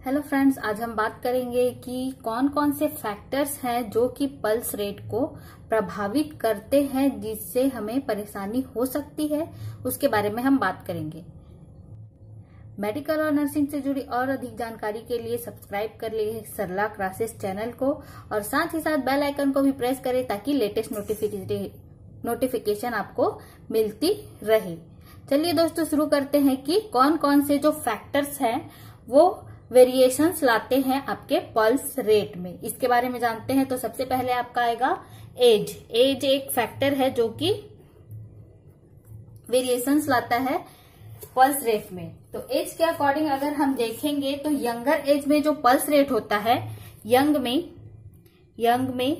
Hello friends, आज हम बात करेंगे कि कौन कौन से फैक्टर्स हैं जो कि पल्स रेट को प्रभावित करते हैं, जिससे हमें परेशानी हो सकती है। उसके बारे में हम बात करेंगे। मेडिकल और नर्सिंग से जुड़ी और अधिक जानकारी के लिए सब्सक्राइब कर लीजिए सरला क्लासेस चैनल को और साथ ही साथ बेल आइकन को भी प्रेस करें ताकि लेटेस्ट नोटिफिकेशन आपको मिलती रहे। चलिए दोस्तों, शुरू करते हैं कि कौन कौन से जो फैक्टर्स हैं वो वेरिएशंस लाते हैं आपके पल्स रेट में। इसके बारे में जानते हैं। तो सबसे पहले आपका आएगा एज। एज एक फैक्टर है जो कि वेरिएशंस लाता है पल्स रेट में। तो एज के अकॉर्डिंग अगर हम देखेंगे तो यंगर एज में जो पल्स रेट होता है, यंग में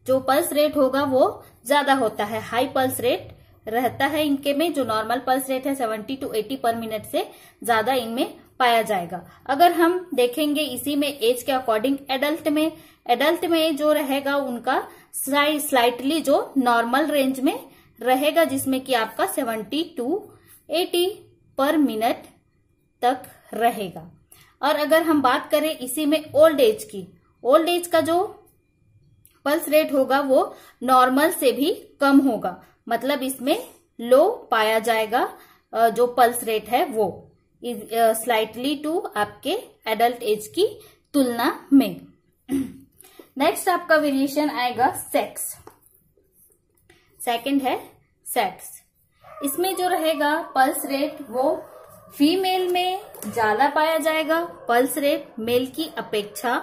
जो पल्स रेट होगा वो ज्यादा होता है, हाई पल्स रेट रहता है इनके में। जो नॉर्मल पल्स रेट है 70 to 80 पर मिनट से ज्यादा इनमें पाया जाएगा। अगर हम देखेंगे इसी में एज के अकॉर्डिंग एडल्ट में जो रहेगा उनका स्लाइटली जो नॉर्मल रेंज में रहेगा, जिसमें कि आपका 70 to 80 पर मिनट तक रहेगा। और अगर हम बात करें इसी में ओल्ड एज की, ओल्ड एज का जो पल्स रेट होगा वो नॉर्मल से भी कम होगा, मतलब इसमें लो पाया जाएगा जो पल्स रेट है वो स्लाइटली टू आपके एडल्ट एज की तुलना में। नेक्स्ट आपका वेरिएशन आएगा सेक्स। सेकंड है सेक्स। इसमें जो रहेगा पल्स रेट वो फीमेल में ज्यादा पाया जाएगा पल्स रेट मेल की अपेक्षा।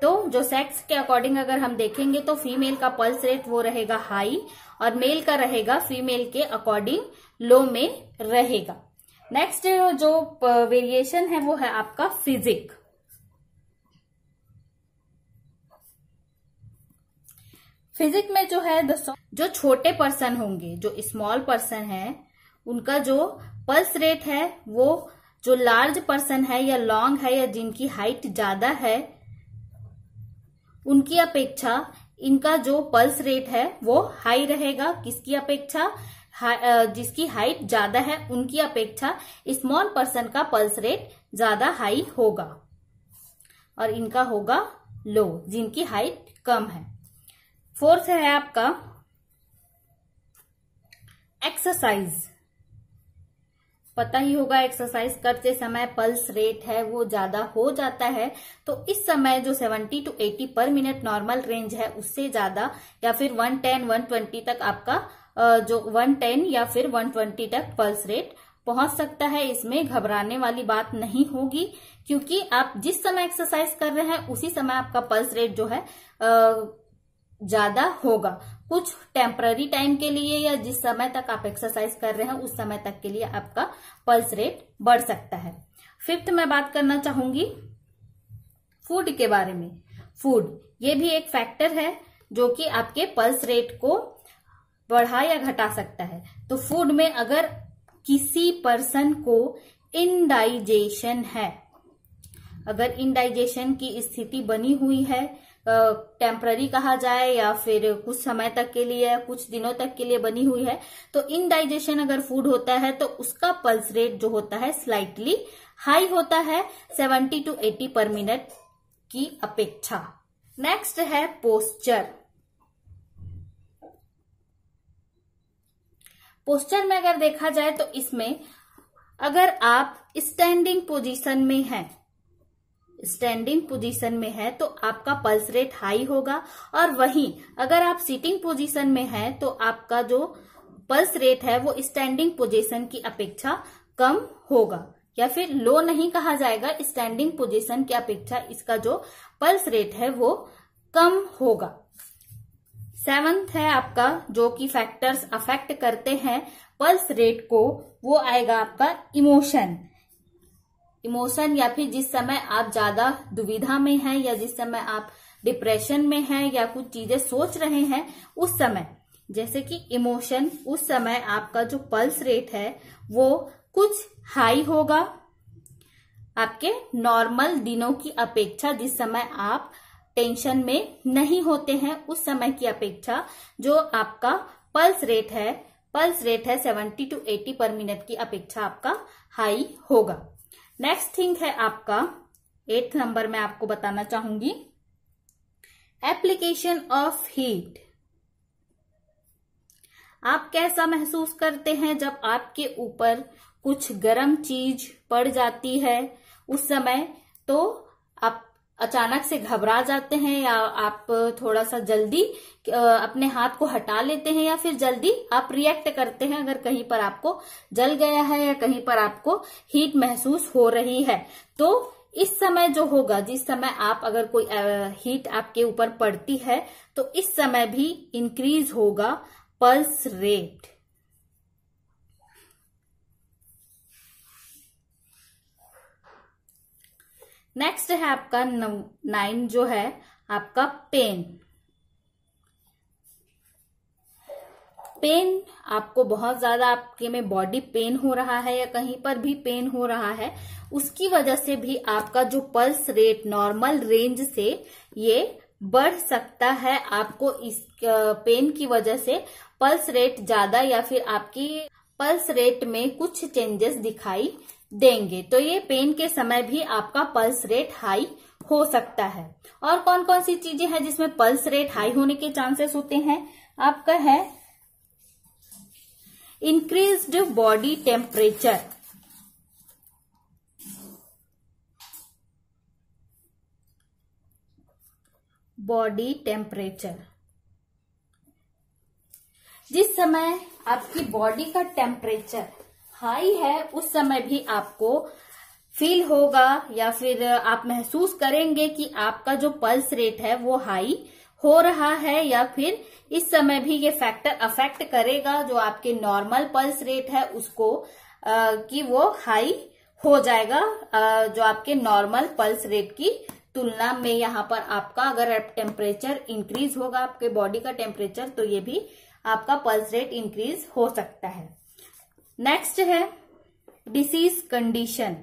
तो जो सेक्स के अकॉर्डिंग अगर हम देखेंगे तो फीमेल का पल्स रेट वो रहेगा हाई और मेल का रहेगा फीमेल के अकॉर्डिंग लो में रहेगा। नेक्स्ट जो वेरिएशन है वो है आपका फिजिक। फिजिक में जो है जो छोटे पर्सन होंगे, जो स्मॉल पर्सन है, उनका जो पल्स रेट है वो जो लार्ज पर्सन है या लॉन्ग है या जिनकी हाइट ज्यादा है उनकी अपेक्षा इनका जो पल्स रेट है वो हाई रहेगा। किसकी अपेक्षा? जिसकी हाइट ज्यादा है उनकी अपेक्षा स्मॉल पर्सन का पल्स रेट ज्यादा हाई होगा और इनका होगा लो, जिनकी हाइट कम है। फोर्थ है आपका एक्सरसाइज। पता ही होगा एक्सरसाइज करते समय पल्स रेट है वो ज्यादा हो जाता है। तो इस समय जो 70 to 80 पर मिनट नॉर्मल रेंज है उससे ज्यादा या फिर 110 120 तक आपका जो 110 या फिर 120 तक पल्स रेट पहुंच सकता है। इसमें घबराने वाली बात नहीं होगी, क्योंकि आप जिस समय एक्सरसाइज कर रहे हैं उसी समय आपका पल्स रेट जो है ज्यादा होगा। कुछ टेम्पररी टाइम के लिए या जिस समय तक आप एक्सरसाइज कर रहे हैं उस समय तक के लिए आपका पल्स रेट बढ़ सकता है। फिफ्थ मैं बात करना चाहूंगी फूड के बारे में। फूड ये भी एक फैक्टर है जो कि आपके पल्स रेट को बढ़ा या घटा सकता है। तो फूड में अगर किसी पर्सन को इनडाइजेशन है, अगर इनडाइजेशन की स्थिति बनी हुई है, टेम्पररी कहा जाए या फिर कुछ समय तक के लिए, कुछ दिनों तक के लिए बनी हुई है, तो इनडाइजेशन अगर फूड होता है तो उसका पल्स रेट जो होता है स्लाइटली हाई होता है 70 to 80 पर मिनट की अपेक्षा। नेक्स्ट है पोस्चर। पोस्चर में अगर देखा जाए तो इसमें अगर आप स्टैंडिंग पोजीशन में है तो आपका पल्स रेट हाई होगा, और वहीं अगर आप सिटिंग पोजीशन में है तो आपका जो पल्स रेट है वो स्टैंडिंग पोजीशन की अपेक्षा कम होगा, या फिर लो नहीं कहा जाएगा, स्टैंडिंग पोजीशन की अपेक्षा इसका जो पल्स रेट है वो कम होगा। सेवंथ है आपका जो कि फैक्टर्स अफेक्ट करते हैं पल्स रेट को, वो आएगा आपका इमोशन या फिर जिस समय आप ज्यादा दुविधा में हैं या जिस समय आप डिप्रेशन में हैं या कुछ चीजें सोच रहे हैं उस समय, जैसे कि इमोशन, उस समय आपका जो पल्स रेट है वो कुछ हाई होगा आपके नॉर्मल दिनों की अपेक्षा। जिस समय आप टेंशन में नहीं होते हैं उस समय की अपेक्षा जो आपका पल्स रेट है पल्स रेट है 70 to 80 पर मिनट की अपेक्षा आपका हाई होगा। नेक्स्ट थिंग है आपका 8th नंबर में आपको बताना चाहूंगी, एप्लीकेशन ऑफ हीट। आप कैसा महसूस करते हैं जब आपके ऊपर कुछ गर्म चीज पड़ जाती है? उस समय तो आप अचानक से घबरा जाते हैं, या आप थोड़ा सा जल्दी अपने हाथ को हटा लेते हैं, या फिर जल्दी आप रिएक्ट करते हैं अगर कहीं पर आपको जल गया है या कहीं पर आपको हीट महसूस हो रही है। तो इस समय जो होगा, जिस समय आप अगर कोई हीट आपके ऊपर पड़ती है, तो इस समय भी इंक्रीज होगा पल्स रेट। नेक्स्ट है आपका 9 जो है आपका पेन। पेन आपको बहुत ज्यादा आपके में बॉडी पेन हो रहा है या कहीं पर भी पेन हो रहा है, उसकी वजह से भी आपका जो पल्स रेट नॉर्मल रेंज से ये बढ़ सकता है। आपको इस पेन की वजह से पल्स रेट ज्यादा या फिर आपकी पल्स रेट में कुछ चेंजेस दिखाई देंगे। तो ये पेन के समय भी आपका पल्स रेट हाई हो सकता है। और कौन कौन सी चीजें हैं जिसमें पल्स रेट हाई होने के चांसेस होते हैं? आपका है increased body temperature. Body temperature, जिस समय आपकी बॉडी का टेम्परेचर हाई है उस समय भी आपको फील होगा या फिर आप महसूस करेंगे कि आपका जो पल्स रेट है वो हाई हो रहा है, या फिर इस समय भी ये फैक्टर अफेक्ट करेगा जो आपके नॉर्मल पल्स रेट है उसको कि वो हाई हो जाएगा जो आपके नॉर्मल पल्स रेट की तुलना में। यहाँ पर आपका अगर टेम्परेचर इंक्रीज होगा, आपके बॉडी का टेम्परेचर, तो ये भी आपका पल्स रेट इंक्रीज हो सकता है। नेक्स्ट है disease condition.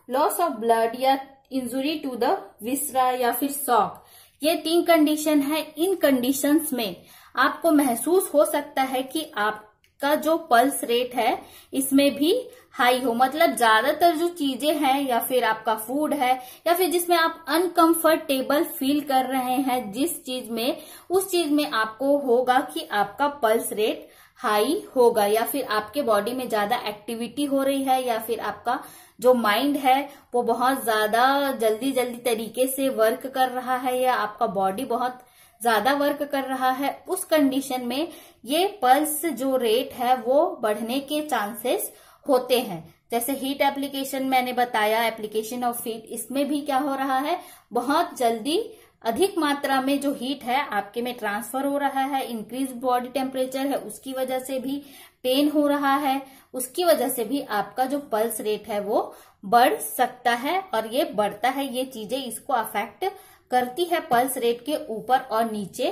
Loss of blood या इंजुरी टू द विसरा या फिर शॉक, ये 3 कंडीशन है। इन कंडीशंस में आपको महसूस हो सकता है कि आपका जो पल्स रेट है इसमें भी हाई हो। मतलब ज्यादातर जो चीजें हैं या फिर आपका फूड है या फिर जिसमें आप अनकंफर्टेबल फील कर रहे हैं, जिस चीज में, उस चीज में आपको होगा कि आपका पल्स रेट हाई होगा, या फिर आपके बॉडी में ज्यादा एक्टिविटी हो रही है, या फिर आपका जो माइंड है वो बहुत ज्यादा जल्दी तरीके से वर्क कर रहा है, या आपका बॉडी बहुत ज्यादा वर्क कर रहा है। उस कंडीशन में ये पल्स जो रेट है वो बढ़ने के चांसेस होते हैं। जैसे हीट एप्लीकेशन मैंने बताया, एप्लीकेशन ऑफ हीट, इसमें भी क्या हो रहा है, बहुत जल्दी अधिक मात्रा में जो हीट है आपके में ट्रांसफर हो रहा है, इंक्रीज बॉडी टेम्परेचर है, उसकी वजह से भी पेन हो रहा है, उसकी वजह से भी आपका जो पल्स रेट है वो बढ़ सकता है। और ये बढ़ता है, ये चीजें इसको अफेक्ट करती है पल्स रेट के ऊपर और नीचे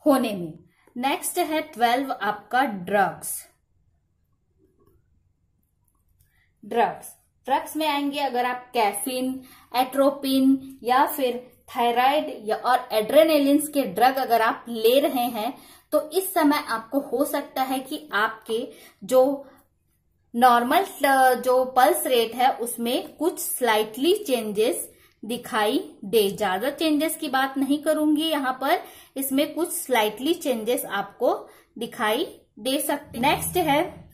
होने में। नेक्स्ट है 12 आपका ड्रग्स में आएंगे अगर आप कैफीन, एट्रोपिन या फिर थायराइड या और एड्रेनालिन के ड्रग अगर आप ले रहे हैं, तो इस समय आपको हो सकता है कि आपके जो नॉर्मल जो पल्स रेट है उसमें कुछ स्लाइटली चेंजेस दिखाई दे। ज्यादा चेंजेस की बात नहीं करूंगी यहाँ पर, इसमें कुछ स्लाइटली चेंजेस आपको दिखाई दे सकते। नेक्स्ट है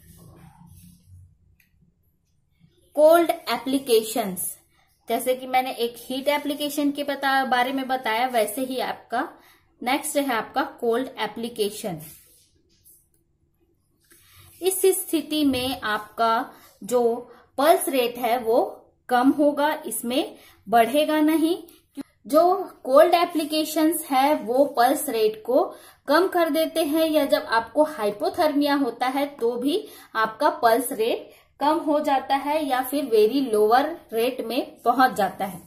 कोल्ड एप्लीकेशंस। जैसे कि मैंने एक हीट एप्लीकेशन के बारे में बताया, वैसे ही आपका नेक्स्ट है आपका कोल्ड एप्लीकेशन। इस स्थिति में आपका जो पल्स रेट है वो कम होगा, इसमें बढ़ेगा नहीं। जो कोल्ड एप्लीकेशंस है वो पल्स रेट को कम कर देते हैं, या जब आपको हाइपोथर्मिया होता है तो भी आपका पल्स रेट कम हो जाता है या फिर वेरी लोअर रेट में पहुंच जाता है।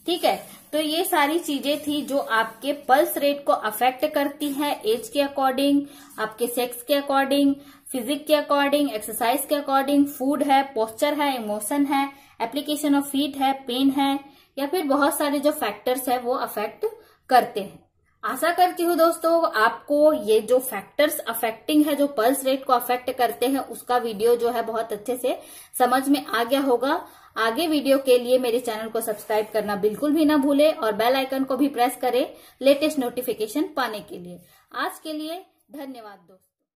ठीक है, तो ये सारी चीजें थी जो आपके पल्स रेट को अफेक्ट करती हैं एज के अकॉर्डिंग, आपके सेक्स के अकॉर्डिंग, फिजिक के अकॉर्डिंग, एक्सरसाइज के अकॉर्डिंग, फूड है, पोस्चर है, इमोशन है, एप्लीकेशन ऑफ हीट है, पेन है, या फिर बहुत सारे जो फैक्टर्स है वो अफेक्ट करते हैं। आशा करती हूँ दोस्तों आपको ये जो फैक्टर्स अफेक्टिंग है, जो पल्स रेट को अफेक्ट करते हैं, उसका वीडियो जो है बहुत अच्छे से समझ में आ गया होगा। आगे वीडियो के लिए मेरे चैनल को सब्सक्राइब करना बिल्कुल भी ना भूले और बेल आइकन को भी प्रेस करें लेटेस्ट नोटिफिकेशन पाने के लिए। आज के लिए धन्यवाद दोस्तों।